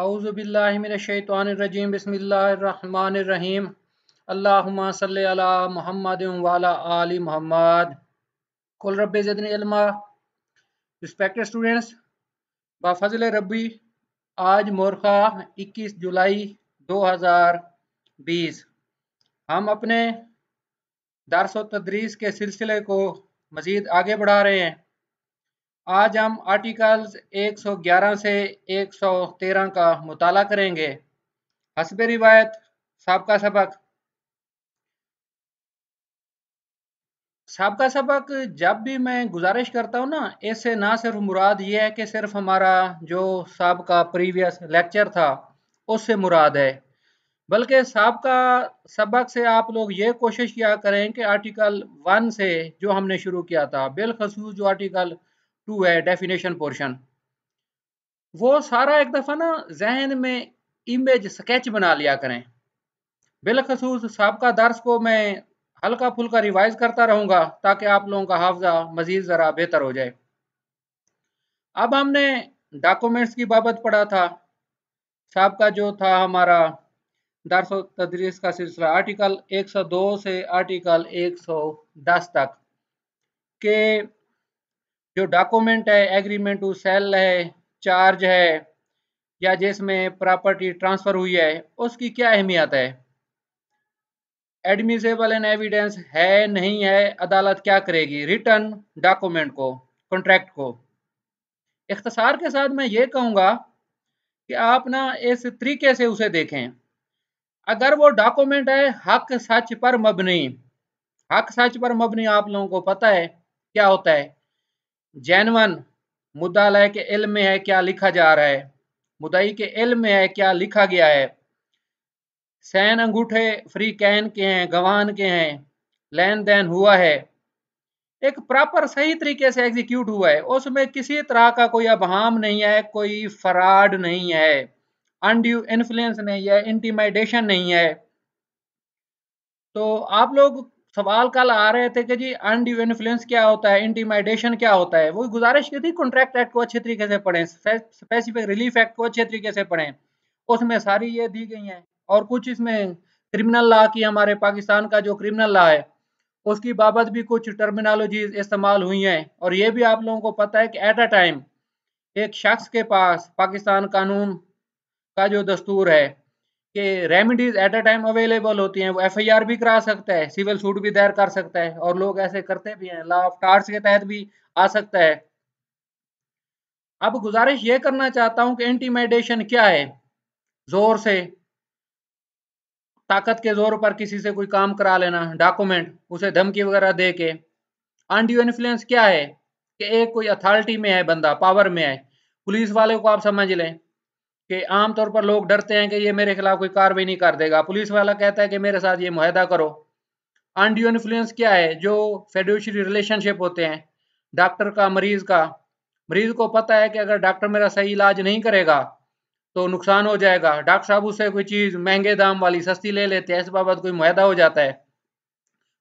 औज़ु बिल्लाहि मिनश शैतानिर रजीम बिस्मिल्लाहिर रहमानिर रहीम अल्लाहुम्मा सल्लि अला मुहम्मदिन व अला आलि मुहम्मद कुल रब्बि ज़िदनी इल्मा। रिस्पेक्टेड स्टूडेंट्स, बफज़ल रब्बी आज मोरखा 21 जुलाई 2020 हम अपने दर्स व तदरीस के सिलसिले को मज़ीद आगे बढ़ा रहे हैं। आज हम आर्टिकल्स 111 से 113 का मुताला करेंगे। हस्बे रिवायत साबका सबक जब भी मैं गुजारिश करता हूँ ना, इससे ना सिर्फ मुराद ये है कि सिर्फ हमारा जो साबका प्रीवियस लेक्चर था उससे मुराद है, बल्कि साबका सबक से आप लोग ये कोशिश किया करें कि आर्टिकल 1 से जो हमने शुरू किया था, बिलखसूस जो आर्टिकल 2 है डेफिनेशन पोर्शन, वो सारा एक दफ़ा ना जहन में इमेज स्केच बना लिया करें। बिलखसूस साबका दर्स को मैं हल्का फुल्का रिवाइज करता रहूँगा ताकि आप लोगों का हाफजा मज़ीद ज़रा बेहतर हो जाए। अब हमने डॉक्यूमेंट्स की बाबत पढ़ा था। साबका जो था हमारा दर्स व तदरीस का सिलसिला आर्टिकल 102 से आर्टिकल 110 तक के जो डॉक्यूमेंट है, एग्रीमेंट टू सेल है, चार्ज है, या जिसमें प्रॉपर्टी ट्रांसफ़र हुई है, उसकी क्या अहमियत है, एडमिसेबल इन एविडेंस है नहीं है, अदालत क्या करेगी, रिटर्न डॉक्यूमेंट को, कॉन्ट्रैक्ट को। इख्तिसार के साथ मैं ये कहूँगा कि आप ना इस तरीके से उसे देखें। अगर वो डॉक्यूमेंट है हक सच पर मबनी, हक सच पर मबनी आप लोगों को पता है क्या होता है, जेन्युइन मुद्दालय के इल्म में है क्या लिखा जा रहा है, मुद्दई के इल्म में है क्या लिखा गया है, सैन अंगूठे फ्री कैन के हैं, गवान के हैं, लेन देन हुआ है, एक प्रॉपर सही तरीके से एग्जीक्यूट हुआ है, उसमें किसी तरह का कोई अबहाम नहीं है, कोई फ्रॉड नहीं है, अनड्यू इन्फ्लुएंस नहीं है, इंटिमिडेशन नहीं है। तो आप लोग सवाल कल आ रहे थे कि जी अनड्यू इन्फ्लुएंस क्या होता है, इंटिमिडेशन क्या होता है, वो गुजारिश की थी कॉन्ट्रैक्ट एक्ट को अच्छे तरीके से पढ़ें, स्पेसिफिक रिलीफ एक्ट को अच्छे तरीके से पढ़ें, उसमें सारी ये दी गई हैं। और कुछ इसमें क्रिमिनल लॉ की, हमारे पाकिस्तान का जो क्रिमिनल लॉ है उसकी बाबत भी कुछ टर्मिनोलॉजीज इस्तेमाल हुई हैं। और ये भी आप लोगों को पता है कि एट अ टाइम एक शख्स के पास पाकिस्तान कानून का जो दस्तूर है कि remedies at a time available होती हैं, वो एफआईआर भी करा सकता है, सिविल सूट भी दायर कर सकता है, और लोग ऐसे करते भी हैं, लॉ ऑफ टार्स के तहत भी आ सकता है। अब गुजारिश ये करना चाहता हूं कि इंटिमिडेशन क्या है, जोर से ताकत के जोर पर किसी से कोई काम करा लेना, डॉक्यूमेंट उसे धमकी वगैरह दे के। अनड्यू इन्फ्लुएंस क्या है कि एक कोई अथॉरिटी में है, बंदा पावर में है, पुलिस वाले को आप समझ लें कि आमतौर पर लोग डरते हैं कि ये मेरे खिलाफ कोई कार्रवाई नहीं कर देगा, पुलिस वाला कहता है कि मेरे साथ ये मुआहदा करो। अनड्यू इन्फ्लुएंस क्या है, जो फेड्यूशरी रिलेशनशिप होते हैं डॉक्टर का मरीज का, मरीज को पता है कि अगर डॉक्टर मेरा सही इलाज नहीं करेगा तो नुकसान हो जाएगा, डॉक्टर साहब उससे कोई चीज़ महंगे दाम वाली सस्ती ले लेते हैं, इस बाबत कोई मुआहदा हो जाता है।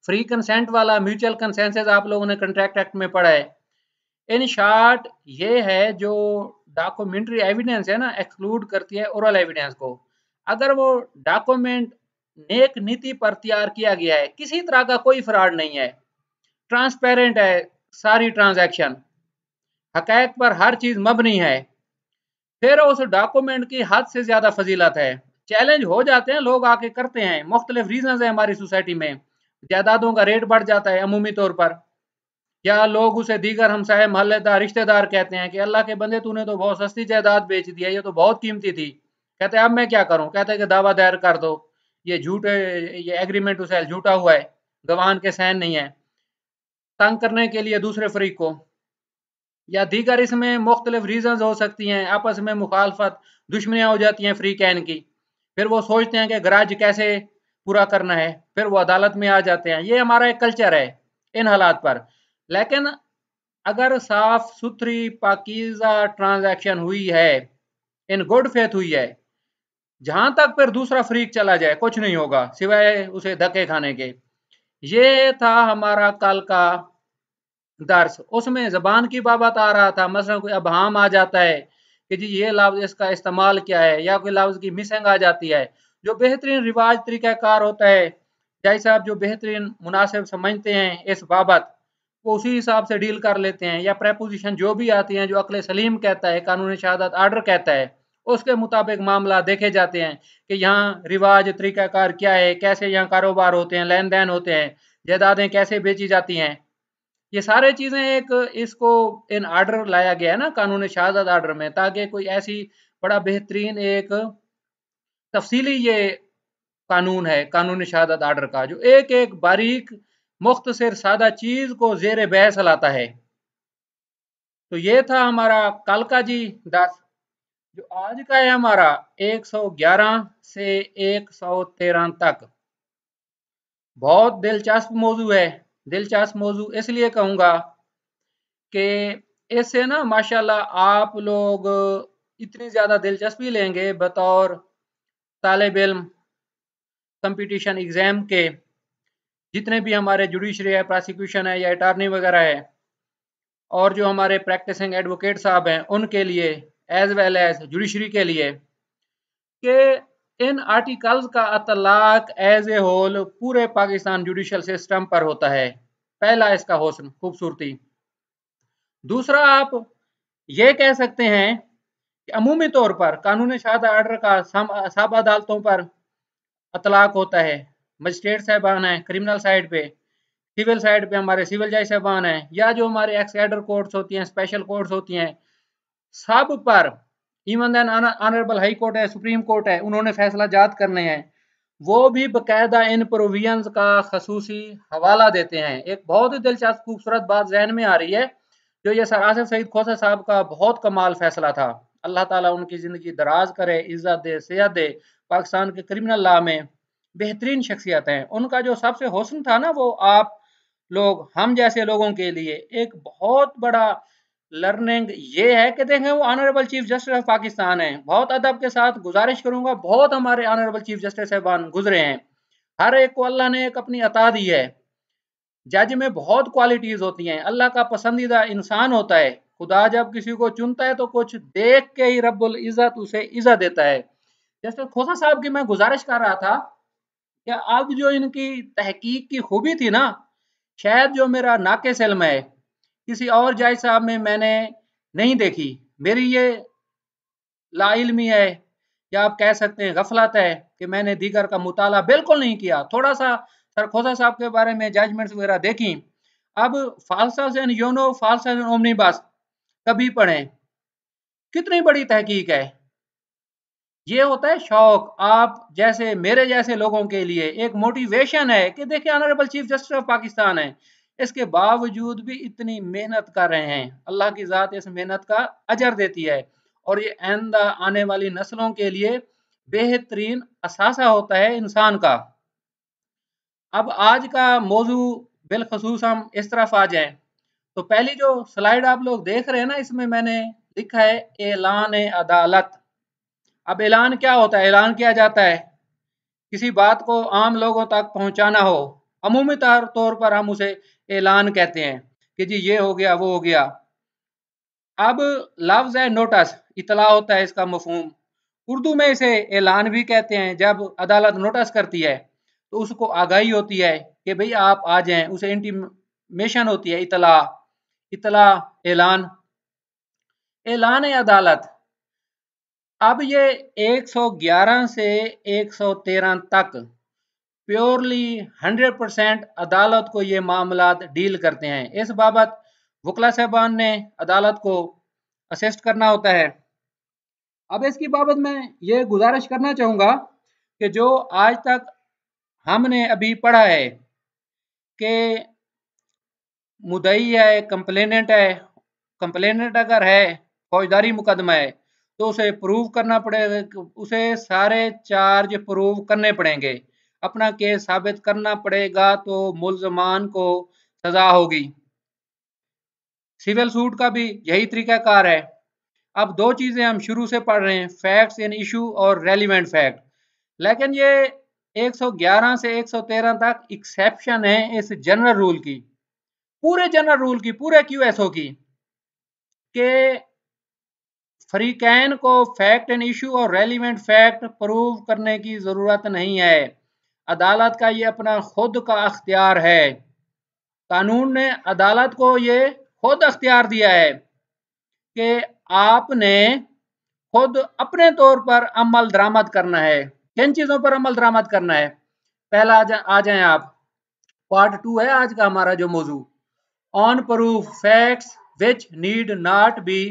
फ्री कंसेंट वाला म्यूचुअल कंसेंसस आप लोगों ने कंट्रैक्ट एक्ट में पढ़ा है। इन शॉर्ट ये है जो डॉक्यूमेंट्री एविडेंस है ना, एक्सक्लूड करती है ओरल एविडेंस को। अगर वो डॉक्यूमेंट नेक नीति पर तैयार किया गया है, किसी तरह का कोई फ्रॉड नहीं है, ट्रांसपेरेंट है सारी ट्रांजैक्शन, हकैक पर हर चीज़ मबनी है, फिर उस डॉक्यूमेंट की हद से ज़्यादा फजीलत है। चैलेंज हो जाते हैं, लोग आके करते हैं, मुख्तलिफ रीजन है हमारी सोसाइटी में, जायदादों का रेट बढ़ जाता है अमूमी तौर पर, या लोग उसे दीगर हमसाए मोहल्लेदार रिश्तेदार कहते हैं कि अल्लाह के बंदे तूने तो बहुत सस्ती जायदाद बेच दी है, ये तो बहुत कीमती थी। कहते हैं अब मैं क्या करूं, कहते हैं कि दावा दायर कर दो, ये झूठे, ये एग्रीमेंट टू सेल झूठा हुआ है, गवाह के साइन नहीं है, तंग करने के लिए दूसरे फरीक को, या दीगर इसमें मुख्तलिफ रीजन हो सकती हैं, आपस में मुखालफत दुश्मनियाँ हो जाती हैं फ्री कैन की, फिर वो सोचते हैं कि गराज कैसे पूरा करना है, फिर वो अदालत में आ जाते हैं। ये हमारा एक कल्चर है इन हालात पर। लेकिन अगर साफ सुथरी पाकीज़ा ट्रांजैक्शन हुई है, इन गुड फेथ हुई है, जहां तक फिर दूसरा फरीक चला जाए कुछ नहीं होगा सिवाय उसे धक्के खाने के। ये था हमारा कल का दर्स। उसमें ज़बान की बात आ रहा था, मसलन कोई अबहाम आ जाता है कि जी ये लफ्ज इसका इस्तेमाल क्या है, या कोई लफ्ज की मिसिंग आ जाती है। जो बेहतरीन रिवाज तरीक़ाकार होता है, जज साहब जो बेहतरीन मुनासिब समझते हैं इस बाबत, वो उसी हिसाब से डील कर लेते हैं। या प्रेपोजिशन जो भी आती हैं, जो अक्ल सलीम कहता है, कानून शहादत आर्डर कहता है, उसके मुताबिक मामला देखे जाते हैं कि यहाँ रिवाज तरीक़ाकार क्या है, कैसे यहाँ कारोबार होते हैं, लेन देन होते हैं, जायदादें कैसे बेची जाती हैं। ये सारे चीज़ें एक इसको इन आर्डर लाया गया है ना कानून शहादत आर्डर में, ताकि कोई ऐसी बड़ा बेहतरीन एक तफसीली ये कानून है कानून शहादत आर्डर का, जो एक एक बारीक मुख्तसर सादा चीज को जेर बहस लाता है। तो ये था हमारा कल का जी 10। जो आज का है हमारा 111 से 113 तक, बहुत दिलचस्प मौजू है। दिलचस्प मौजू इसलिए कहूँगा कि इससे ना माशाल्लाह आप लोग इतनी ज़्यादा दिलचस्पी लेंगे बतौर तालिब इल्म कंपटीशन एग्ज़ाम के। जितने भी हमारे जुडिशरी है, प्रोसिक्यूशन है या अटॉर्नी वगैरह है, और जो हमारे प्रैक्टिसिंग एडवोकेट साहब हैं, उनके लिए एज वेल एज जुडिशरी के लिए, कि इन आर्टिकल्स का अतलाक एज ए होल पूरे पाकिस्तान जुडिशल सिस्टम पर होता है। पहला इसका हुस्न खूबसूरती। दूसरा आप ये कह सकते हैं कि अमूमी तौर पर कानून शहादत आर्डर का सब अदालतों पर अतलाक होता है। मजिस्ट्रेट साहबान हैं क्रिमिनल साइड पे, सिविल साइड पे हमारे सिविल जज साहबान हैं, या जो हमारे एक्सकेडर कोर्ट्स होती हैं, स्पेशल कोर्ट्स होती हैं, सब पर even then honourable high court है, सुप्रीम कोर्ट है, उन्होंने फैसला जात करने हैं, वो भी बकायदा इन प्रोविजंस का खसूसी हवाला देते हैं। एक बहुत ही दिलचस्प खूबसूरत बात जहन में आ रही है, जो ये सर आसिफ सईद खोसा साहब का बहुत कमाल फैसला था। अल्लाह ताला उनकी ज़िंदगी दराज करे, इज्जत दे, सेहत दे। पाकिस्तान के क्रिमिनल लॉ में बेहतरीन शख्सियत हैं। उनका जो सबसे हुस्न था ना, वो आप लोग हम जैसे लोगों के लिए एक बहुत बड़ा लर्निंग ये है कि देखें वो honourable chief justice of Pakistan है। बहुत अदब के साथ गुजारिश करूंगा, बहुत हमारे ऑनरेबल चीफ जस्टिस साहबान गुजरे हैं, हर एक को अल्लाह ने एक अपनी अता दी है। जज में बहुत क्वालिटीज होती हैं, अल्लाह का पसंदीदा इंसान होता है। खुदा जब किसी को चुनता है तो कुछ देख के ही रब्बुल इज्जत उसे इज्जत देता है। जैसे खोसा साहब की मैं गुजारिश कर रहा था कि अब जो इनकी तहकीक की खूबी थी ना, शायद जो मेरा नाके सिल्म है किसी और जज साहब में मैंने नहीं देखी। मेरी ये लाइल्मी है, या आप कह सकते हैं गफलत है, कि मैंने दीगर का मुताला बिल्कुल नहीं किया। थोड़ा सा सर खोसा साहब के बारे में जजमेंट्स वगैरह देखी। अब फाल्सास एंड योनो, फाल्सास एंड ओमनीबस कभी पढ़ें, कितनी बड़ी तहकीक है। ये होता है शौक, आप जैसे मेरे जैसे लोगों के लिए एक मोटिवेशन है कि देखिए honourable chief justice of Pakistan है, इसके बावजूद भी इतनी मेहनत कर रहे हैं। अल्लाह की ज़ात इस मेहनत का अजर देती है, और ये आइंदा आने वाली नस्लों के लिए बेहतरीन असासा होता है इंसान का। अब आज का मौजू बिलखसूस हम इस तरफ आ जाएं, तो पहली जो स्लाइड आप लोग देख रहे हैं ना, इसमें मैंने लिखा है ऐलान अदालत। अब ऐलान क्या होता है? ऐलान किया जाता है किसी बात को आम लोगों तक पहुंचाना हो, अमूमी तौर पर हम उसे ऐलान कहते हैं कि जी ये हो गया वो हो गया। अब लफ्ज है नोटिस, इतला होता है इसका मफहूम। उर्दू में इसे ऐलान भी कहते हैं। जब अदालत नोटिस करती है तो उसको आगाही होती है कि भाई आप आ जाएं, उसे इंटीमेशन होती है, इतला, इतला, ऐलान, ऐलान अदालत। अब ये 111 से 113 तक प्योरली 100% अदालत को ये मामला डील करते हैं। इस बाबत वकला साहबान ने अदालत को असिस्ट करना होता है। अब इसकी बाबत मैं ये गुजारिश करना चाहूँगा कि जो आज तक हमने अभी पढ़ा है कि मुदई है, कंप्लेनेंट है, कंप्लेनेंट अगर है, फौजदारी मुकदमा है, तो उसे प्रूव करना पड़ेगा, उसे सारे चार्ज प्रूव करने पड़ेंगे, अपना केस साबित करना पड़ेगा, तो मुल्जमान को सजा होगी। सिविल सूट का भी यही तरीकाकार है। अब दो चीजें हम शुरू से पढ़ रहे हैं, फैक्ट्स इन इशू और रेलिवेंट फैक्ट। लेकिन ये 111 से 113 तक एक्सेप्शन है इस जनरल रूल की, पूरे जनरल रूल की, पूरे क्यूएसओ की, कि फरीकैन को फैक्ट एंड इशू और रेलिवेंट फैक्ट प्रूव करने की ज़रूरत नहीं है। अदालत का ये अपना खुद का अख्तियार है। कानून ने अदालत को ये खुद अख्तियार दिया है कि आपने खुद अपने तौर पर अमल दरामद करना है। किन चीज़ों पर अमल दरामद करना है? पहला आ जाएं आप। पार्ट 2 है आज का हमारा जो मौजू, on proof facts which need not be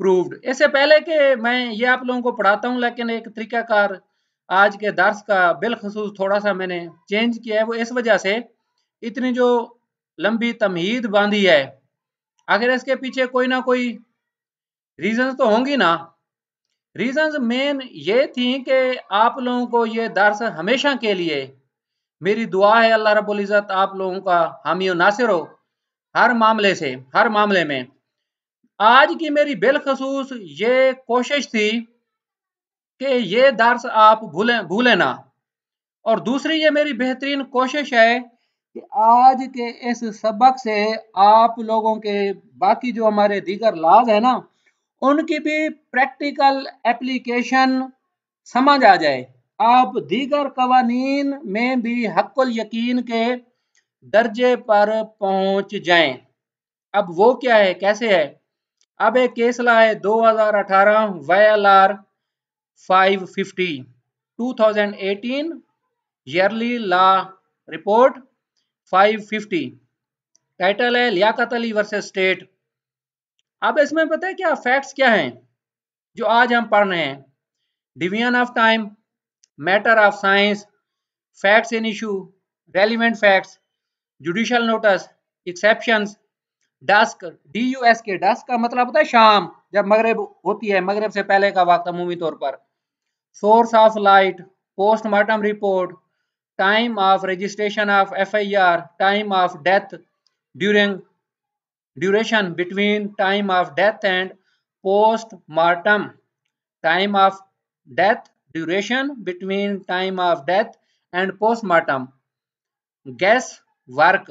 proved. इससे पहले कि मैं ये आप लोगों को पढ़ाता हूँ, लेकिन एक तरीकाकार आज के दर्स का बिलखसूस थोड़ा सा मैंने चेंज किया है। वो इस वजह से इतनी जो लंबी तमहीद बांधी है, आखिर इसके पीछे कोई ना कोई रीजन तो होंगी ना। रीजंस मेन ये थी कि आप लोगों को ये दर्स हमेशा के लिए, मेरी दुआ है अल्लाह रब्बुल इज़्ज़त आप लोगों का हामी और नासिर हो हर मामले से, हर मामले में। आज की मेरी बिलखसूस ये कोशिश थी कि ये दर्स आप भूलें ना। और दूसरी ये मेरी बेहतरीन कोशिश है कि आज के इस सबक से आप लोगों के बाकी जो हमारे दीगर लाज है ना, उनकी भी प्रैक्टिकल एप्लीकेशन समझ आ जाए। आप दीगर कवानीन में भी हक्कुल यकीन के दर्जे पर पहुंच जाएं। अब वो क्या है, कैसे है? अब एक केस ला है 2018 वाईएलआर 550 2018 ईयरली लॉ रिपोर्ट 550। टाइटल है लियाकत अली वर्सेस स्टेट। अब इसमें पता है क्या फैक्ट्स क्या हैं जो आज हम पढ़ रहे हैं? Division of time, matter of science, facts in issue, relevant facts, judicial notice, exceptions, dusk, DUSK, dusk का मतलब होता है शाम, जब मगरिब होती है, मगरिब से पहले का वक्त अमूमी तौर पर। Source of light, postmortem report, time of registration of FIR, time of death, duration between time of death and postmortem, time of death, duration between time of death and postmortem, guesswork,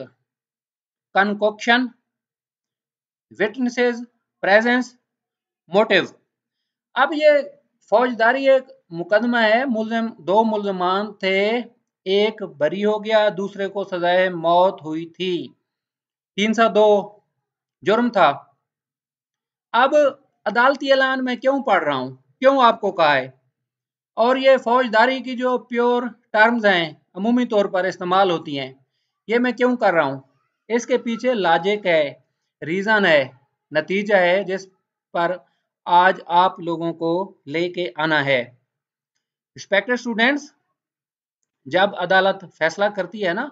concoction, witnesses presence, motive. अब ये फौजदारी एक मुकदमा है, दो मुलजमान थे, एक बरी हो गया, दूसरे को सजाए मौत हुई थी। 302 जुर्म था। अब अदालती ऐलान में क्यों पढ़ रहा हूं, क्यों आपको कहा है, और ये फौजदारी की जो प्योर टर्म्स हैं अमूमी तौर पर इस्तेमाल होती हैं, ये मैं क्यों कर रहा हूं? इसके पीछे लॉजिक है, रीज़न है, नतीजा है, जिस पर आज आप लोगों को लेके आना है। रिस्पेक्टेड स्टूडेंट्स, जब अदालत फैसला करती है ना,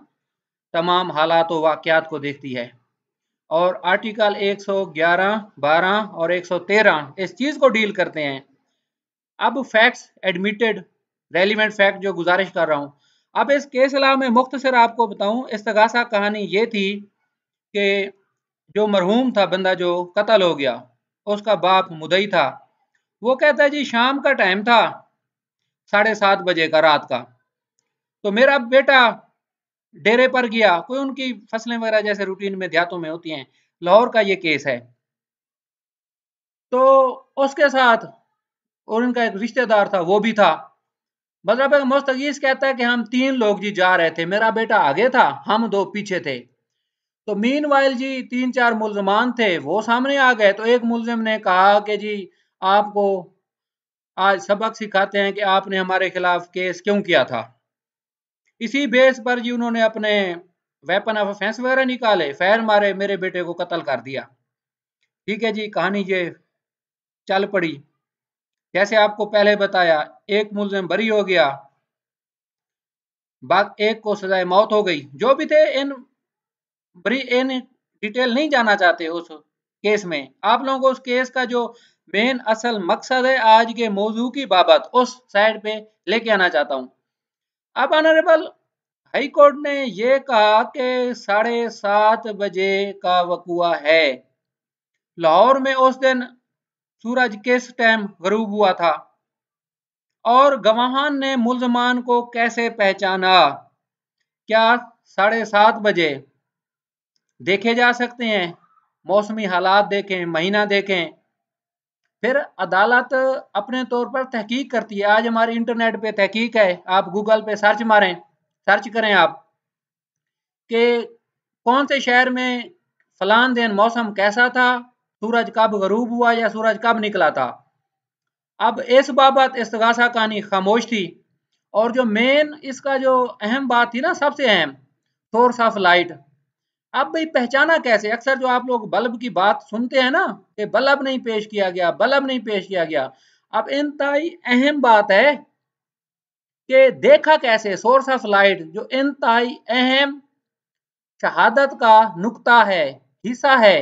तमाम हालात व वाक़यात को देखती है, और आर्टिकल 111, 12 और 113 इस चीज़ को डील करते हैं। अब फैक्ट्स एडमिटेड, रेलिवेंट फैक्ट जो गुजारिश कर रहा हूँ। अब इस केस लॉ में मुख्तसर आपको बताऊं, इस्तगासा कहानी ये थी कि जो मरहूम था, बंदा जो कत्ल हो गया, उसका बाप मुदई था। वो कहता है जी शाम का टाइम था, 7:30 बजे का, रात का, तो मेरा बेटा डेरे पर गया, कोई उनकी फसलें वगैरह जैसे रूटीन में देहातों में होती हैं, लाहौर का ये केस है। तो उसके साथ और उनका एक रिश्तेदार था, वो भी था। मतलब मुस्तगीस कहता है कि हम 3 लोग जी जा रहे थे, मेरा बेटा आगे था, हम 2 पीछे थे। तो मीनवाइल जी 3-4 मुल्जमान थे, वो सामने आ गए। तो एक मुल्जिम ने कहा कि जी आपको आज सबक सिखाते हैं कि आपने हमारे खिलाफ केस क्यों किया था। इसी बेस पर जी उन्होंने अपने वेपन ऑफ ऑफेंस वगैरह निकाले, फायर मारे, मेरे बेटे को कत्ल कर दिया। ठीक है जी, कहानी ये चल पड़ी। जैसे आपको पहले बताया, एक मुल्जिम बरी हो गया, एक को सजाए मौत हो गई। जो भी थे, इन डिटेल नहीं जाना चाहते उस केस में। आप लोगों को उस केस का जो मेन असल मकसद है आज के मौजू की बाबत, उस साइड पे लेके आना चाहता हूं। अब ऑनरेबल हाई कोर्ट ने यह कहा कि 7:30 बजे का वकूआ है। लाहौर में उस दिन सूरज किस टाइम गरूब हुआ था, और गवाहान ने मुल्जमान को कैसे पहचाना? क्या 7:30 बजे देखे जा सकते हैं? मौसमी हालात देखें, महीना देखें, फिर अदालत अपने तौर पर तहकीक करती है। आज हमारे इंटरनेट पे तहकीक है, आप गूगल पे सर्च मारें, सर्च करें आप कि कौन से शहर में फलान दिन मौसम कैसा था, सूरज कब गरूब हुआ या सूरज कब निकला था। अब इस बाबत इस्तगासा कहानी खामोश थी। और जो मेन इसका जो अहम बात थी ना, सबसे अहम, सोर्स ऑफ लाइट। अब भाई पहचाना कैसे? अक्सर जो आप लोग बल्ब की बात सुनते हैं ना कि बल्ब नहीं पेश किया गया, बल्ब नहीं पेश किया गया। अब इंतहाई अहम बात है कि देखा कैसे, सोर्स ऑफ लाइट जो इंतहाई अहम शहादत का नुक्ता है, हिस्सा है।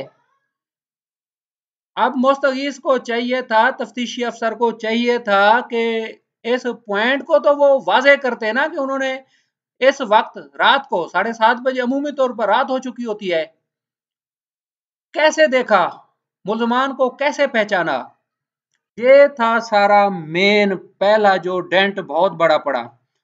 अब मुस्तगीस को चाहिए था, तफ्तीशी अफसर को चाहिए था कि इस पॉइंट को तो वो वाजे करते ना कि उन्होंने इस वक्त रात को 7:30 बजे, अमूमी तौर पर रात हो चुकी होती है, कैसे देखा, मुल्जमान को कैसे पहचाना। ये था सारा मेन पहला जो डेंट बहुत बड़ा पड़ा।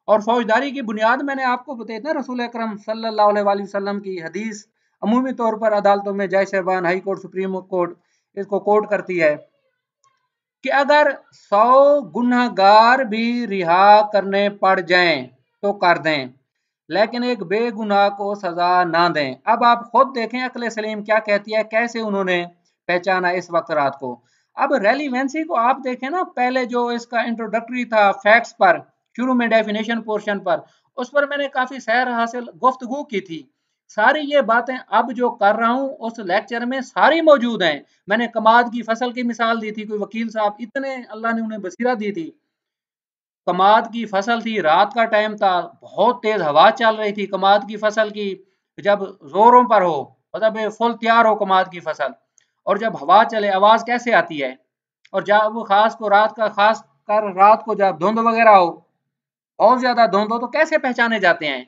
और फौजदारी की बुनियाद मैंने आपको बताई ना, रसूल अकरम सल्लल्लाहु अलैहि वसल्लम की हदीस अमूमी तौर पर अदालतों में जज साहबान, हाई कोर्ट, सुप्रीम कोर्ट इसको कोर्ट करती है कि अगर 100 गुनहगार भी रिहा करने पड़ जाएं तो कर दें, लेकिन एक बेगुनाह को सजा ना दें। अब आप खुद देखें अक्ल सलीम क्या कहती है, कैसे उन्होंने पहचाना इस वक्त रात को। अब रेलिवेंसी को आप देखें ना, पहले जो इसका इंट्रोडक्टरी था फैक्ट्स पर, शुरू में डेफिनेशन पोर्शन पर, उस पर मैंने काफी सैर हासिल गुफ्तगू की थी। सारी ये बातें अब जो कर रहा हूं उस लेक्चर में सारी मौजूद हैं। मैंने कमाद की फसल की मिसाल दी थी, कोई वकील साहब इतने अल्लाह ने उन्हें बसीरत दी थी। कमाद की फसल थी, रात का टाइम था, बहुत तेज हवा चल रही थी कमाद की फसल की। जब जोरों पर हो, मतलब फुल तैयार हो कमाद की फसल, और जब हवा चले आवाज कैसे आती है। और जब खास को रात का, खास कर रात को जब धुंध वगैरह हो, बहुत ज्यादा धुंध हो, तो कैसे पहचाने जाते हैं।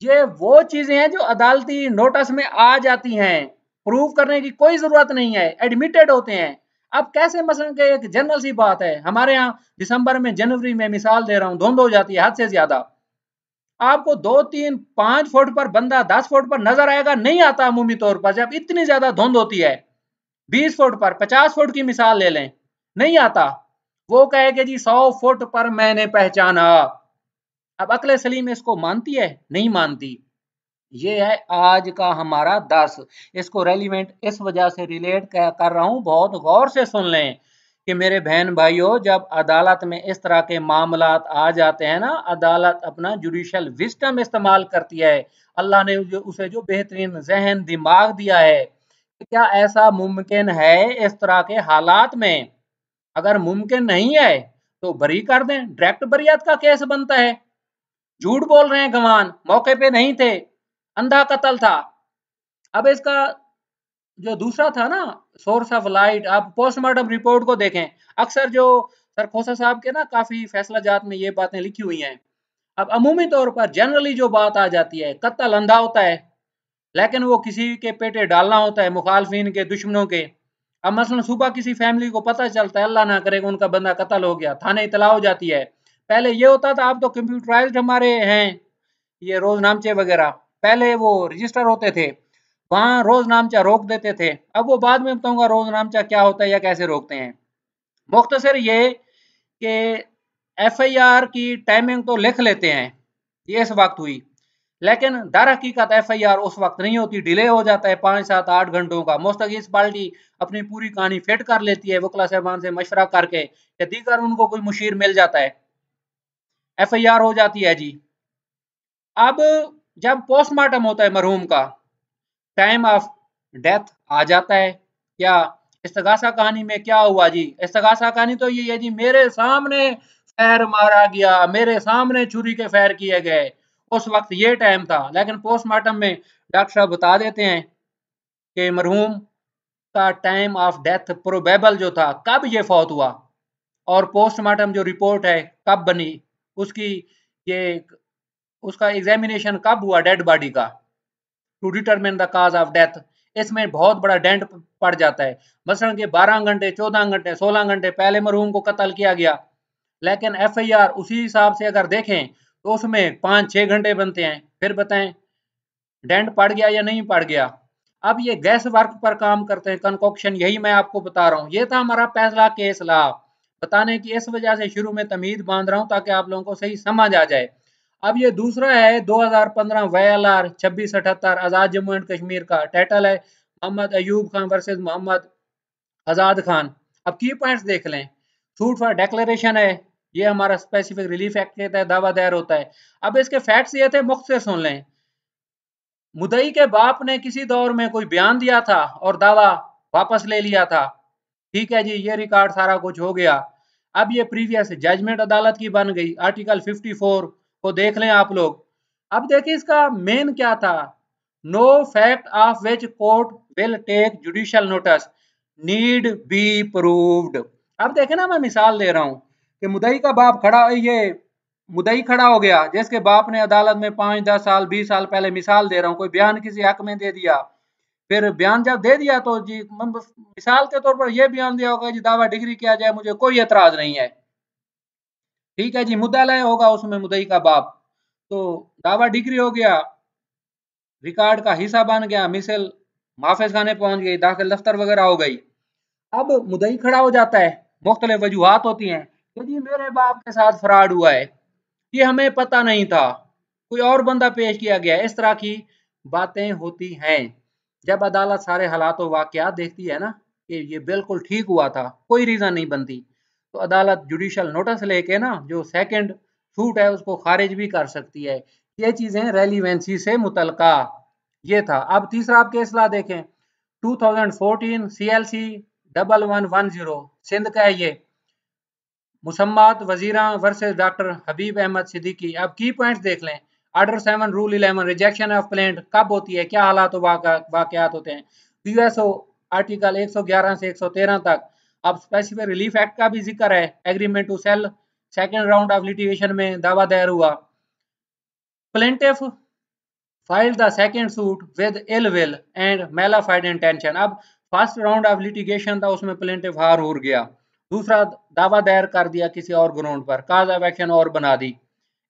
ये वो चीजें हैं जो अदालती नोटिस में आ जाती हैं, प्रूव करने की कोई जरूरत नहीं है, एडमिटेड होते हैं। अब कैसे, मसलन के एक जनरल सी बात है, हमारे यहाँ दिसंबर में, जनवरी में, मिसाल दे रहा हूँ, धुंध हो जाती है हद से ज्यादा। आपको 2, 3, 5 फुट पर बंदा 10 फुट पर नजर आएगा? नहीं आता अमूमी तौर पर, जब इतनी ज्यादा धुंध होती है। 20 फुट पर, 50 फुट की मिसाल ले लें, नहीं आता। वो कहे कि जी 100 फुट पर मैंने पहचाना। अब अक्ल सलीम इसको मानती है? नहीं मानती। ये है आज का हमारा दर्स। इसको रेलिवेंट इस वजह से रिलेट कर रहा हूं, बहुत गौर से सुन लें कि मेरे बहन भाइयों, जब अदालत में इस तरह के मामलात आ जाते हैं ना, अदालत अपना जुडिशल विस्डम इस्तेमाल करती है। अल्लाह ने उसे जो बेहतरीन जहन दिमाग दिया है, क्या ऐसा मुमकिन है इस तरह के हालात में? अगर मुमकिन नहीं है तो बरी कर दें, डायरेक्ट बरियत का केस बनता है। झूठ बोल रहे हैं गवाह, मौके पे नहीं थे, अंधा कत्ल था। अब इसका जो दूसरा था ना, सोर्स ऑफ लाइट, आप पोस्टमार्टम रिपोर्ट को देखें। अक्सर जो सर खोसा साहब के ना काफी फैसला जात में ये बातें लिखी हुई हैं। अब अमूमी तौर पर जनरली जो बात आ जाती है, कत्ल अंधा होता है, लेकिन वो किसी के पेटे डालना होता है, मुखालफिन के, दुश्मनों के। अब मसलन सुबह किसी फैमिली को पता चलता है, अल्लाह ना करे उनका बंदा कत्ल हो गया, थाने इतला हो जाती है। पहले ये होता था, अब तो कंप्यूटराइज्ड हमारे हैं ये रोजनामचे वगैरह, पहले वो रजिस्टर होते थे, वहां रोजनामचा रोक देते थे। अब वो बाद में बताऊंगा रोजनामचा क्या होता है या कैसे रोकते हैं। मुख्तसर ये कि एफआईआर की टाइमिंग तो लिख लेते हैं, ये इस वक्त हुई, लेकिन दर हकीकत एफआईआर उस वक्त नहीं होती, डिले हो जाता है 5, 7, 8 घंटों का। मुस्तगीस पार्टी अपनी पूरी कहानी फिट कर लेती है वकला साहबान से मशवरा करके, या दीगर उनको कोई मुशीर मिल जाता है, एफआईआर हो जाती है जी। अब जब पोस्टमार्टम होता है मरहूम का, टाइम ऑफ डेथ आ जाता है। क्या इस्तगासा कहानी में क्या हुआ जी? इस्तगासा कहानी तो ये है जी, मेरे सामने फैर मारा गया, मेरे सामने छुरी के फैर किए गए, उस वक्त ये टाइम था। लेकिन पोस्टमार्टम में डॉक्टर साहब बता देते हैं कि मरहूम का टाइम ऑफ डेथ प्रोबेबल जो था, कब ये फौत हुआ, और पोस्टमार्टम जो रिपोर्ट है कब बनी, उसकी ये उसका एग्जामिनेशन कब हुआ डेड बॉडी का, to determine the cause of death. इसमें बहुत बड़ा डेंट पड़ जाता है। मसलन के 12 घंटे, 14 घंटे, 16 घंटे पहले मरहूम को कत्ल किया गया, लेकिन एफआईआर उसी हिसाब से अगर देखें तो उसमें 5-6 घंटे बनते हैं। फिर बताएं डेंट पड़ गया या नहीं पड़ गया। अब ये गैस वर्क पर काम करते हैं, कंकोक्शन, यही मैं आपको बता रहा हूँ। ये था हमारा पहला केस ला, बताने की इस वजह से शुरू में तमीद बांध रहा हूँ ताकि आप लोगों को सही समझ आ जाए। अब ये दूसरा है 2015 VLR 2678 Azad Jammu and Kashmir का। टाइटल है मोहम्मद अयूब खान वर्सेस मोहम्मद आज़ाद खान। अब की पॉइंट्स देख लें। सूट फॉर डिक्लेरेशन है, ये हमारा स्पेसिफिक रिलीफ एक्ट के तहत दावा दायर होता है। अब इसके फैक्ट्स ये थे, मुख्तसर सुन लें। मुदई के बाप ने किसी दौर में कोई बयान दिया था और दावा वापस ले लिया था। ठीक है जी, ये रिकॉर्ड सारा कुछ हो गया। अब ये प्रीवियस जजमेंट अदालत की बन गई। आर्टिकल 54 को देख लें आप लोग। अब देखिए इसका मेन क्या था। No fact of which court will take judicial notice need be proved. अब देखे ना, मैं मिसाल दे रहा हूं कि मुदई का बाप खड़ा, ये मुदई खड़ा हो गया जिसके बाप ने अदालत में 5-10 साल 20 साल पहले, मिसाल दे रहा हूं, कोई बयान किसी हक में दे दिया। फिर बयान जब दे दिया तो जी मिसाल के तौर पर यह बयान दिया होगा जी दावा डिग्री किया जाए, मुझे कोई एतराज नहीं है। ठीक है जी, मुद्दालय होगा उसमें मुदई का बाप, तो दावा डिग्री हो गया, रिकॉर्ड का हिस्सा बन गया, मिसल माफिज खाने पहुंच गई, दाखिल दफ्तर वगैरह हो गई। अब मुदई खड़ा हो जाता है, मुख्तलिफ वजूहात होती हैं कि जी मेरे बाप के साथ फ्रॉड हुआ है, ये हमें पता नहीं था, कोई और बंदा पेश किया गया, इस तरह की बातें होती हैं। जब अदालत सारे हालात और वाकयात देखती है ना कि ये बिल्कुल ठीक हुआ था, कोई रीज़न नहीं बनती, तो अदालत जुडिशियल नोटिस लेके ना जो सेकंड सूट है उसको खारिज भी कर सकती है। ये चीज़ें रेलिवेंसी से मुतलका ये था। अब तीसरा आप केस ला देखें, 2014 CLC 1110 सिंध का है ये, मुसम्मात वजीरा वर्सेस डॉक्टर हबीब अहमद सिद्दीकी। अब की पॉइंट्स देख लें। Order 7 rule 11 rejection of plaint कब होती है, क्या हालात वाकयात होते हैं। PSO आर्टिकल 111 से 113 तक। अब स्पेसिफिक रिलीफ एक्ट का भी जिक्र है। Agreement to sell second round of litigation में दावा दायर हुआ। Plaintiff filed the second suit with ill will and malified intention। अब फर्स्ट राउंड ऑफ लिटिगेशन था, उसमें प्लेंटिफ हार हो गया, दूसरा दावा दायर कर दिया किसी और ग्राउंड पर, काज ऑफ एक्शन और बना दी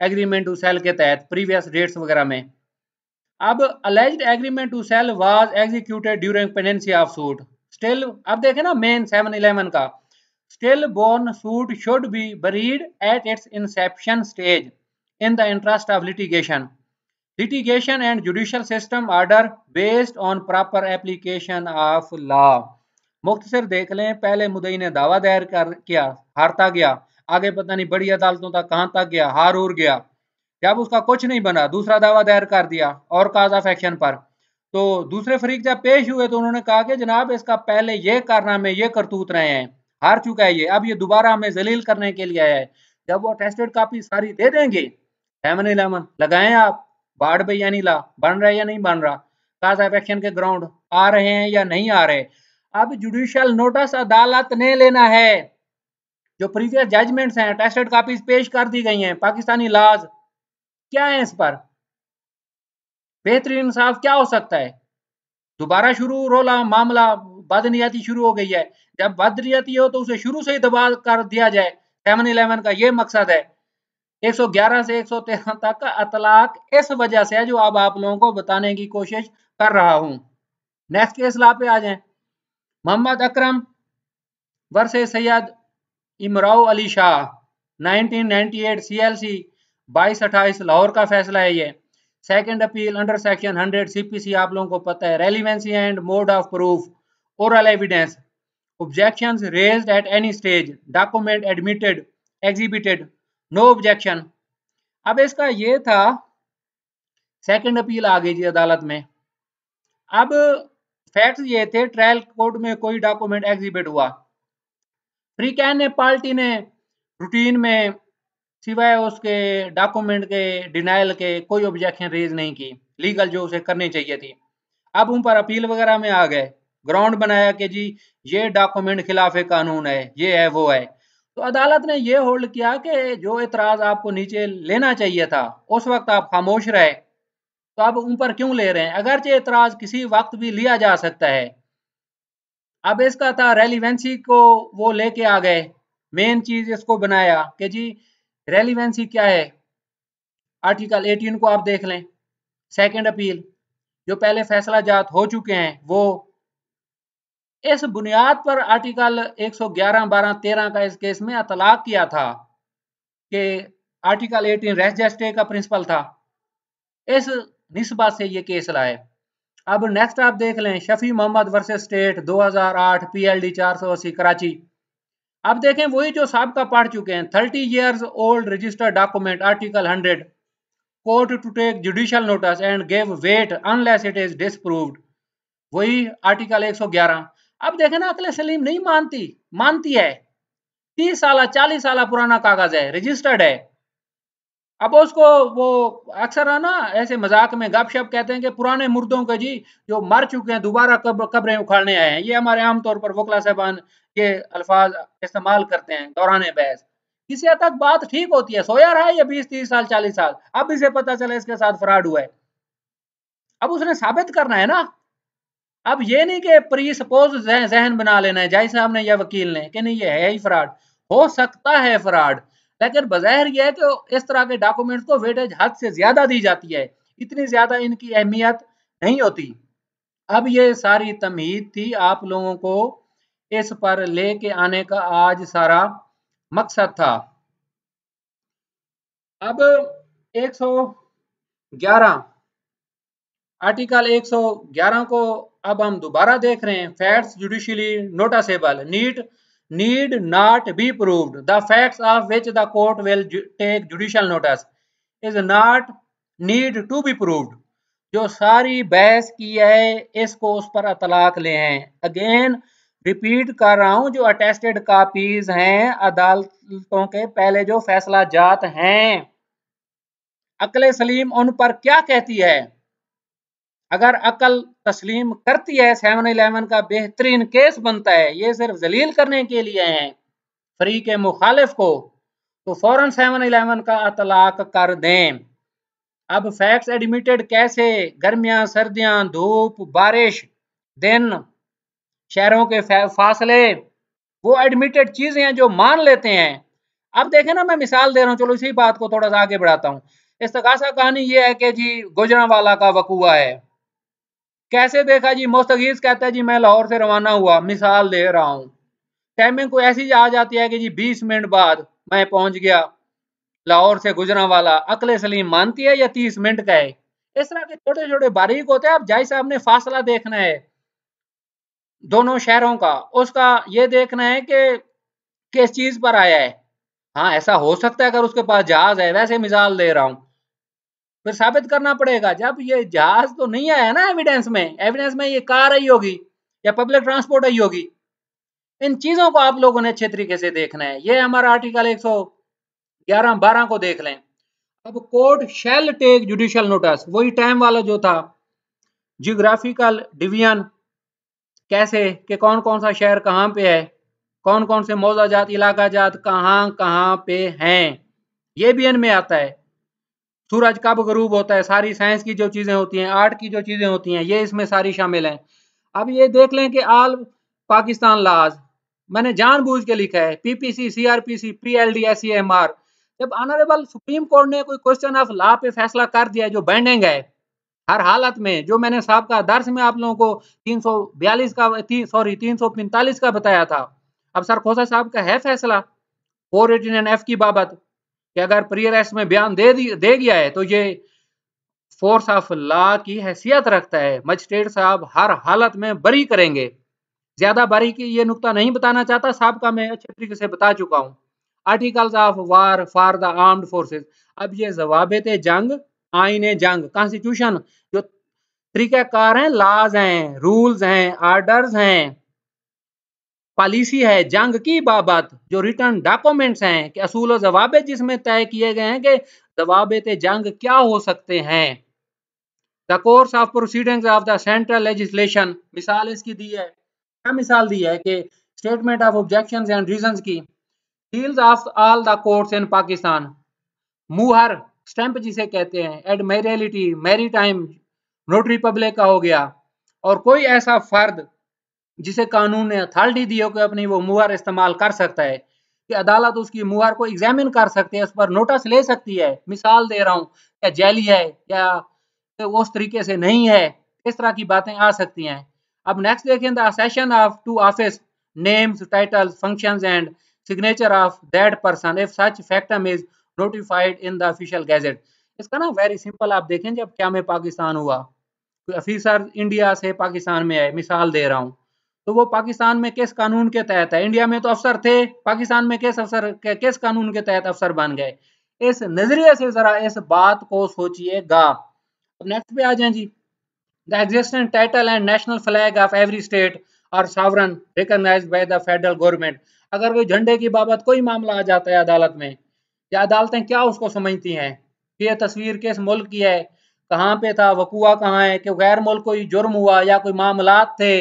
एग्रीमेंट टू सेल के तहत प्रीवियस डेट्स वगैरह में। अब alleged agreement to sell was executed during pendency of suit still. अब देखें ना मेन 711 का, stillborn suit should be buried at its inception stage in the interest of litigation and judicial system order based on proper application of law। मुख्तसर देख लें, पहले मुदई ने दावा दायर किया, हारता गया, आगे पता नहीं बड़ी अदालतों तक कहां तक गया, हार उर गया। जब उसका कुछ नहीं बना, दूसरा दावा दायर कर दिया और काज ऑफ एक्शन पर, तो दूसरे फरीक जब पेश हुए तो उन्होंने कहा कि जनाब इसका पहले ये कारनामे, ये करतूत रहे हैं, हार चुका है ये, अब ये दोबारा हमें जलील करने के लिए आया है। जब वो टेस्टेड कॉपी सारी दे देंगे, 711 लगाएं आप, बाढ़ भैया नहीं ला, बन रहा है या नहीं बन रहा, काज ऑफ एक्शन के ग्राउंड आ रहे हैं या नहीं आ रहे। अब जुडिशियल नोटिस अदालत ने लेना है। जो प्रीवियस जजमेंट्स हैं, टेस्टेड कॉपीज पेश कर दी गई हैं, पाकिस्तानी लॉज क्या है, इस पर बेहतरीन इंसाफ क्या हो सकता है। दोबारा शुरू रोला मामला, बदनियती शुरू हो गई है, जब बदनियती हो तो उसे शुरू से ही दबा कर दिया जाए। 711 का ये मकसद है। 111 से 113 तक का अतलाक इस वजह से है जो अब आप लोगों को बताने की कोशिश कर रहा हूं। नेक्स्ट केस ला पे आ जाएं। मोहम्मद अकरम वर्सेस सैयद इमराव अली शाह 1998 CLC 2228 लाहौर का फैसला है ये। Second appeal under section 100 CPC आप लोगों को पता है। Relevancy and mode of proof, oral evidence, objections raised at any stage, document admitted, exhibited, no objection. अब इसका ये था, सेकंड अपील आ गई जी अदालत में। अब फैक्ट्स ये थे, ट्रायल कोर्ट में कोई डॉक्यूमेंट एग्जिबिट हुआ, फ्री कैन ने पार्टी ने रूटीन में सिवाय उसके डॉक्यूमेंट के डिनाइल के कोई ऑब्जेक्शन रेज नहीं की, लीगल जो उसे करनी चाहिए थी। अब उन पर अपील वगैरह में आ गए, ग्राउंड बनाया कि जी ये डॉक्यूमेंट खिलाफ कानून है, ये है वो है। तो अदालत ने ये होल्ड किया कि जो इतराज आपको नीचे लेना चाहिए था उस वक्त आप खामोश रहे, तो अब उन पर क्यों ले रहे हैं, अगरचे इतराज किसी वक्त भी लिया जा सकता है। अब इसका था रेलिवेंसी को वो लेके आ गए, मेन चीज इसको बनाया कि जी रेलिवेंसी क्या है। आर्टिकल 18 को आप देख लें, सेकंड अपील जो पहले फैसला जात हो चुके हैं वो। इस बुनियाद पर आर्टिकल 111, 12, 13 का इस केस में अतलाक किया था कि आर्टिकल 18 रेस जेस्टे का प्रिंसिपल था। इस निस्बत से ये केस लाए। अब नेक्स्ट आप देख लें, Shafi Mohammad versus state 2008 PLD 480 Karachi. अब देखें वही जो सबका पढ़ चुके हैं, 30 years old registered document article 100, court to take judicial notice and give weight unless it is disproved, वही आर्टिकल 111। अब देखें ना, अकले सलीम नहीं मानती, मानती है। 30 साल 40 साल पुराना कागज है, रजिस्टर्ड है। अब उसको वो अक्सर है ना ऐसे मजाक में गपशप कहते हैं कि पुराने मुर्दों के जी जो मर चुके हैं दोबारा कब्रें उखाड़ने आए हैं। ये हमारे आमतौर पर वकला साहबान ये अल्फाज इस्तेमाल करते हैं दौरान बहस। किसी हद तक बात ठीक होती है, सोया रहा है ये 20-30 साल 40 साल, अब इसे पता चला इसके साथ फ्रॉड हुआ है, अब उसने साबित करना है ना। अब ये नहीं कि प्री सपोज जहन बना लेना है जज साहब ने या वकील ने कि नहीं ये है ही फ्रॉड। हो सकता है फ्रॉड, लेकिन बज़ाहिर यह है कि इस तरह के डॉक्यूमेंट्स को वेटेज हद से ज्यादा दी जाती है, इतनी ज्यादा इनकी अहमियत नहीं होती। अब ये सारी तमहीद थी आप लोगों को इस पर लेके आने का, आज सारा मकसद था। अब 111 आर्टिकल 111 को अब हम दोबारा देख रहे हैं। Facts judicially noticeable need not be proved, the facts of which the court will take judicial notice is not need to be proved. जो सारी बहस की है इसको उस पर अतलाक ले हैं। अगेन रिपीट कर रहा हूं, जो अटेस्टेड कापीज हैं अदालतों के पहले जो फैसला जात हैं, अकले सलीम उन पर क्या कहती है। अगर अकल तस्लीम करती है 7-11 का बेहतरीन केस बनता है, ये सिर्फ जलील करने के लिए हैं फ्री के मुखालिफ को, तो फौरन 7-11 का अतलाक कर दें। अब फैक्ट्स एडमिटेड कैसे, गर्मियां सर्दियां धूप बारिश दिन शहरों के फासले, वो एडमिटेड चीजें हैं जो मान लेते हैं। अब देखें ना, मैं मिसाल दे रहा हूं, चलो इसी बात को थोड़ा सा आगे बढ़ाता हूं। इस्तगासा कहानी ये है कि जी गुजरांवाला का वकूआ है। कैसे देखा जी, मुस्तगीज कहता है जी मैं लाहौर से रवाना हुआ, मिसाल दे रहा हूं, टाइमिंग को ऐसी आ जाती है कि जी 20 मिनट बाद मैं पहुंच गया लाहौर से गुजरांवाला। अकले सलीम मानती है या 30 मिनट का है। इस तरह के छोटे छोटे बारीक होते हैं। अब जाई साहब ने फासला देखना है दोनों शहरों का, उसका ये देखना है कि किस चीज पर आया है। हाँ ऐसा हो सकता है अगर उसके पास जहाज है, वैसे मिसाल दे रहा हूं, फिर साबित करना पड़ेगा। जब ये जहाज तो नहीं आया ना एविडेंस में ये कार आई होगी या पब्लिक ट्रांसपोर्ट आई होगी। इन चीजों को आप लोगों ने अच्छे तरीके से देखना है। ये हमारा आर्टिकल 111-12 को देख लें। अब court shall take judicial notice, वही टाइम वाला जो था। जियोग्राफिकल डिवीजन कैसे कि कौन कौन सा शहर कहाँ पे है, कौन कौन से मौजा जात इलाका जात कहाँ कहाँ पे हैं, ये भी इनमें आता है। सूरज कब गरूब होता है, सारी साइंस की जो चीजें होती हैं, आर्ट की जो चीजें होती हैं, ये इसमें सारी शामिल हैं। अब ये देख लें कि आल पाकिस्तान लाज, मैंने जानबूझ के लिखा है PPC CRPC PLD SCMR। जब ऑनरेबल सुप्रीम कोर्ट ने कोई क्वेश्चन ऑफ लॉ पे फैसला कर दिया है जो बाइंडिंग है हर हालत में, जो मैंने साहब का दर्स में आप लोगों को 342 का 345 का बताया था। अब सर खोसा साहब का है फैसला 489F की बाबत कि अगर प्री अरेस्ट में बयान दे गया है तो ये फोर्स ऑफ लॉ की हैसियत रखता है, मजिस्ट्रेट साहब हर हालत में बरी करेंगे। ज्यादा बारीकी ये नुकता नहीं बताना चाहता, साहब का मैं अच्छे तरीके से बता चुका हूँ। Articles of war for the armed forces, अब ये जवाबते जंग, आईने जंग, कॉन्स्टिट्यूशन जो तरीकाकार हैं, लॉज हैं, रूल्स हैं, ऑर्डर्स हैं, पॉलिसी है जंग की बाबत, जो रिटर्न डॉक्यूमेंट्स हैं कि असूल जवाबे जिसमें तय किए गए हैं कि जवाबते जंग क्या हो सकते हैं। The course of proceedings of the central legislation, मिसाल इसकी दी है, क्या मिसाल दी है कि statement of objections and reasons की, deals of all the courts in Pakistan, मुहर स्टैंप जिसे कहते हैं, एडमिरलिटी मैरीटाइम नोटरी पब्लिक का हो गया, और कोई ऐसा फर्द जिसे कानून ने अथॉरिटी दी हो कि अपनी वो मुहर इस्तेमाल कर सकता है, कि अदालत उसकी मुहर को एग्जामिन कर सकती है, उस पर नोटिस ले सकती है। मिसाल दे रहा हूँ, क्या जैली है या उस तरीके से नहीं है, इस तरह की बातें आ सकती हैं। अब नेक्स्ट देखें, the session of to office names titles functions and signature of that person if such factum is notified in the official gazette. इसका ना वेरी सिंपल आप देखें, जब क्या में पाकिस्तान हुआ, कोई ऑफिसर इंडिया से पाकिस्तान में आए, मिसाल दे रहा हूँ, तो वो पाकिस्तान में किस कानून के तहत है? इंडिया में तो अफसर थे, पाकिस्तान में किस अफसर किस कानून के तहत अफसर बन गए? इस नजरिए से जरा इस बात को सोचिएगा। नेक्स्ट पे आ जाए जी, the existing title and national flag of every state और sovereign recognised by the federal government. अगर कोई झंडे की बाबत कोई मामला आ जाता है अदालत में, या अदालतें क्या उसको समझती हैं कि ये तस्वीर किस मुल्क की है, कहाँ पे था, वकूआ कहाँ है, कि गैर मुल्क कोई जुर्म हुआ या कोई मामलात थे,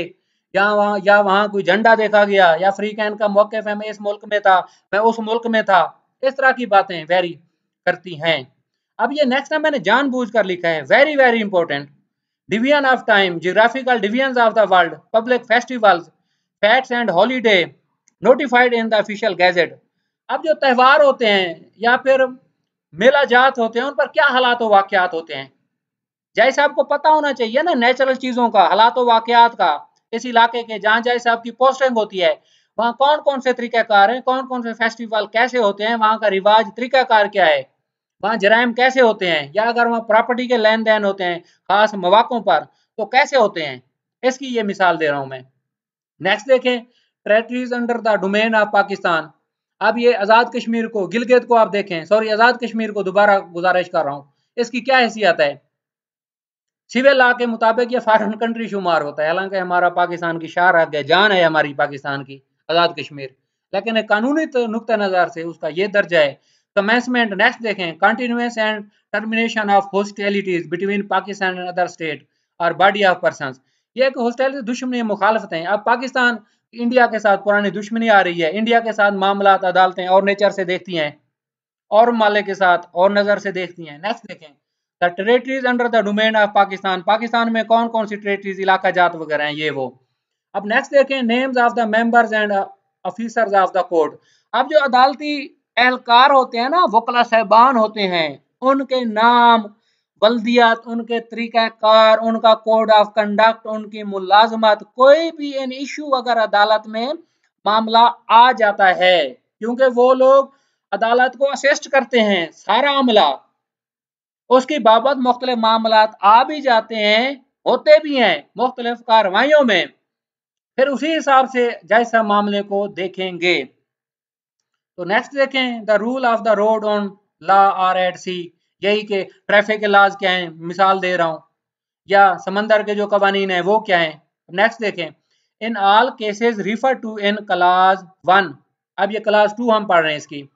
या वहाँ कोई झंडा देखा गया, या फ्री कैन का मौक़िफ़ है मैं इस मुल्क में था, मैं उस मुल्क में था। इस तरह की बातें वेरी करती हैं। अब ये नेक्स्ट मैंने जानबूझकर लिखा है, very very important, division of time, geographical division of the world, public festivals, facts and holiday notified in the official gadget. अब जो त्यौहार होते हैं या फिर मेला जात होते हैं, उन पर क्या हालात व वाकयात होते हैं, जैसे आपको पता होना चाहिए ना, नेचुरल चीजों का, हालात व वाकयात का। इस इलाके के जहाँ जैसे आपकी पोस्टिंग होती है, वहाँ कौन कौन से तरीकाकार हैं, कौन कौन से फेस्टिवल कैसे होते हैं, वहाँ का रिवाज तरीकाकार क्या है, वहाँ जराइम कैसे होते हैं, या अगर वहाँ प्रॉपर्टी के लेन देन होते हैं खास मौकों पर तो कैसे होते हैं, इसकी ये मिसाल दे रहा हूँ मैं। नेक्स्ट देखें, territories under the domain of Pakistan. अब ये आज़ाद कश्मीर को, गिलगित को आप देखें, सॉरी आज़ाद कश्मीर को दोबारा गुजारिश कर रहा हूँ, इसकी क्या हैसियत है? सिविल लॉ के मुताबिक ये फॉरेन कंट्री शुमार होता है, हालांकि हमारा पाकिस्तान की शार है, जान है हमारी पाकिस्तान की आज़ाद कश्मीर, लेकिन एक कानूनी नुक्ता नज़र से उसका ये दर्जा है। कमेंसमेंट नेक्स्ट देखें, continuance and termination of hostilities between Pakistan and other state और बॉडी ऑफ पर्संस। ये एक हॉस्टिलिटी, दुश्मनी, मुखालफत है। अब पाकिस्तान इंडिया के साथ पुरानी दुश्मनी आ रही है, इंडिया के साथ मामला अदालतें और नेचर से देखती हैं, और माले के साथ और नजर से देखती हैं। नेक्स्ट देखें, the territories under the domain of Pakistan, Pakistan में कौन कौन सी टेरिटरीज, इलाका जात वगैरह हैं, ये वो। अब नेक्स्ट देखें, names of the members and officers of the court. अब जो अदालती एहलकार होते हैं ना, वकला साहबान होते हैं, उनके नाम, बल्दियात, उनके तरीक़ाकार, उनका कोड ऑफ कंडक्ट, उनकी मुलाजमत, कोई भी इन इशू अगर अदालत में मामला आ जाता है, क्योंकि वो लोग अदालत को असिस्ट करते हैं, सारा अमला उसकी बाबत मुख्तलिफ मामलात आ भी जाते हैं, होते भी हैं मुख्तलिफ कार्रवाइयों में, फिर उसी हिसाब से जैसा मामले को देखेंगे। तो नेक्स्ट देखें, the rule of the road on law or at sea, यही के ट्रैफिक के लाज क्या हैं, मिसाल दे रहा हूँ, या समंदर के जो कवानीन है वो क्या है। नेक्स्ट देखें, in all cases refer to in class 1। अब ये क्लास 2 हम पढ़ रहे हैं इसकी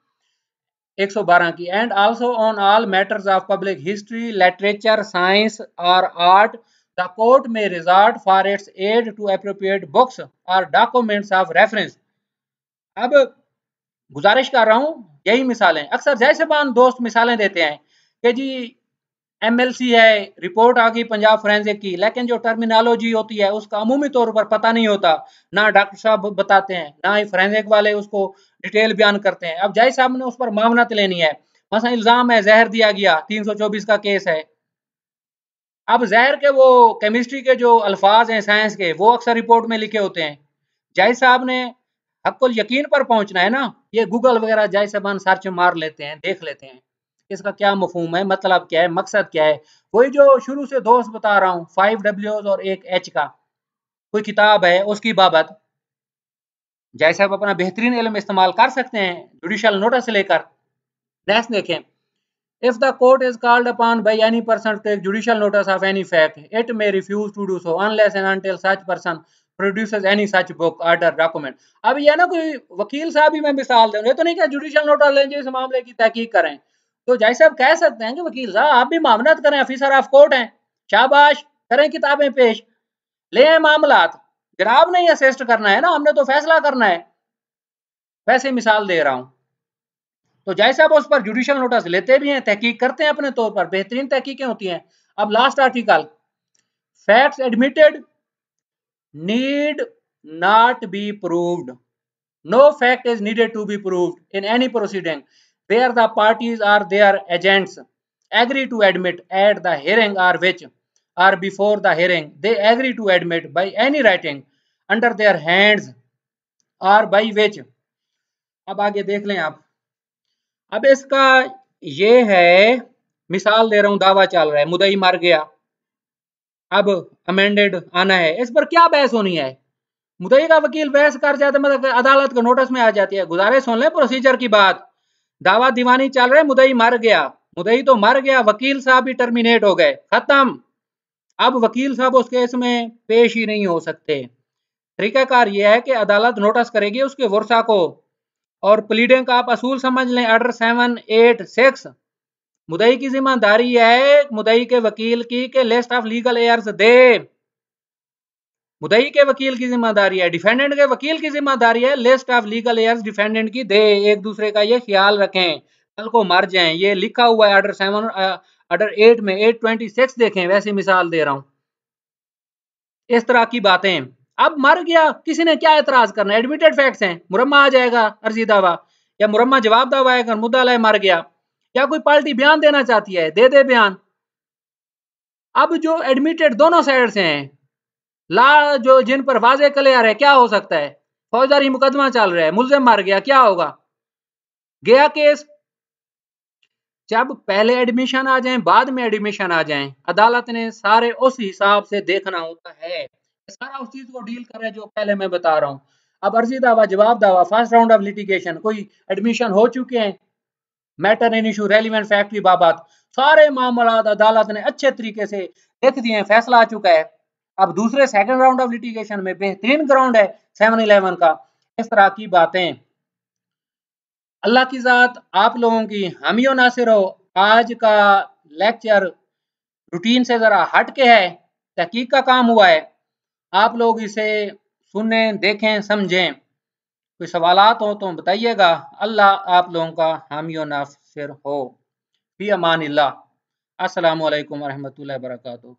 112 की। And also on all matters of public history, literature, science और art the court may resort for its aid to appropriate books और डॉक्यूमेंट्स ऑफ रेफरेंस। अब गुजारिश कर रहा हूँ, यही मिसालें अक्सर जैसे बान दोस्त मिसालें देते हैं कि जी एमएलसी है, रिपोर्ट आ गई पंजाब फोरेंसिक की, लेकिन जो टर्मिनोलॉजी होती है उसका अमूमी तौर पर पता नहीं होता, ना डॉक्टर साहब बताते हैं, ना ही फोरेंसिक वाले उसको डिटेल बयान करते हैं। अब जय साहब ने उस पर मामनत लेनी है, मसला इल्जाम है जहर दिया गया, 324 का केस है। अब जहर के वो केमिस्ट्री के जो अल्फाज हैं साइंस के, वो अक्सर रिपोर्ट में लिखे होते हैं। जय साहब ने हक्कुल यकीन पर पहुंचना है ना, ये गूगल वगैरह जय साहब सर्च मार लेते हैं, देख लेते हैं इसका क्या मफहूम है, मतलब क्या है, मकसद क्या है। वही जो शुरू से दोस्त बता रहा हूँ, 5 W's और 1 H का कोई किताब है, उसकी बाबत जैसे आप अपना बेहतरीन इल्म इस्तेमाल कर सकते हैं जुडिशियल नोटिस लेकर। नेक्स्ट देखें, if the court is called upon by any person take judicial notice of any fact, it may refuse to do so unless and until such person produces any such book order document. अब ये ना कोई वकील साहब ही मैं मिसाल दूं, ये तो नहीं कि जुडिशियल नोटिस लें इस मामले की तहकीक करें, तो जैसे आप कह सकते हैं कि वकील साहब आप भी मामनत करें, ऑफिसर ऑफ कोर्ट हैं, शाबाश, करें किताबें पेश, ले मामलात, जनाब ने असिस्ट करना है ना, हमने तो फैसला करना है। वैसे मिसाल दे रहा हूं, तो जैसे आप उस पर जुडिशियल नोटिस लेते भी हैं, तहकीक करते हैं अपने तौर पर, बेहतरीन तहकीकें होती हैं। अब last article, facts admitted need not be proved, no fact is needed to be proved in any proceeding where the parties or their agents agree to admit at the hearing or which or before the hearing they agree to admit by any writing under their hands or by which। अब आगे देख लें आप। अब इसका ये है, मिसाल दे रहा हूं, दावा चल रहा है, मुदई मर गया, अब अमेंडेड आना है, इस पर क्या बहस होनी है? मुदई का वकील बहस कर जाता, मतलब अदालत को नोटिस में आ जाती है। गुजारिश सुन ले प्रोसीजर की बात। दावा दीवानी चल रहा है, मुदई मर गया, मुदई तो मर गया, वकील साहब भी टर्मिनेट हो गए, खत्म। अब वकील साहब उस केस में पेश ही नहीं हो सकते। तरीकाकार यह है कि अदालत नोटिस करेगी उसके वर्षा को, और प्लीडिंग का आप असूल समझ लें, ऑर्डर 786। मुदई की जिम्मेदारी है मुदई के वकील की के लिस्ट ऑफ लीगल एयर्स दे। मुदई के वकील की जिम्मेदारी है, डिफेंडेंट के वकील की जिम्मेदारी है list of legal heirs defendant की दे। एक दूसरे का ये ख्याल रखें, कल को मर जाएं। ये लिखा हुआ है ऑर्डर 8 में, 826 देखें, वैसी मिसाल दे रहा हूं। इस तरह की बातें। अब मर गया, किसी ने क्या एतराज करना, एडमिटेड फैक्ट्स हैं, मुरम्मा आ जाएगा अर्जी दावा, या मुरम्मा जवाब दावा आएगा, मुद्दा अलय मर गया, या कोई पार्टी बयान देना चाहती है दे दे बयान। अब जो एडमिटेड दोनों साइड से हैं, ला जो जिन पर वाजे क्लियर है, क्या हो सकता है? फौजदारी मुकदमा चल रहा है, मुलजिम मर गया, क्या होगा? गया केस। जब पहले एडमिशन आ जाए, बाद में एडमिशन आ जाए, अदालत ने सारे उस हिसाब से देखना होता है, सारा उस चीज को डील करे जो पहले मैं बता रहा हूं। अब अर्जी दावा, जवाब दावा, फर्स्ट राउंड ऑफ लिटिगेशन, कोई एडमिशन हो चुके हैं, matter in issue, relevant fact की बाबत, सारे मामला अदालत ने अच्छे तरीके से लिख दिए हैं, फैसला आ चुका है। अब दूसरे सेकंड राउंड ऑफ लिटिगेशन में बेहतरीन ग्राउंड है 711 का। इस तरह की बातें। अल्लाह की ज़ात आप लोगों की हामी और नासिर हो। आज का लेक्चर रूटीन से ज़रा हट के है, तहकीक का काम हुआ है, आप लोग इसे सुने, देखें, समझें। कोई सवालात हो तो बताइएगा। अल्लाह आप लोगों का हामी और नासिर हो। फी अमानिल्लाह। अस्सलामु अलैकुम वरहमतुल्लाहि वबरकातुहू।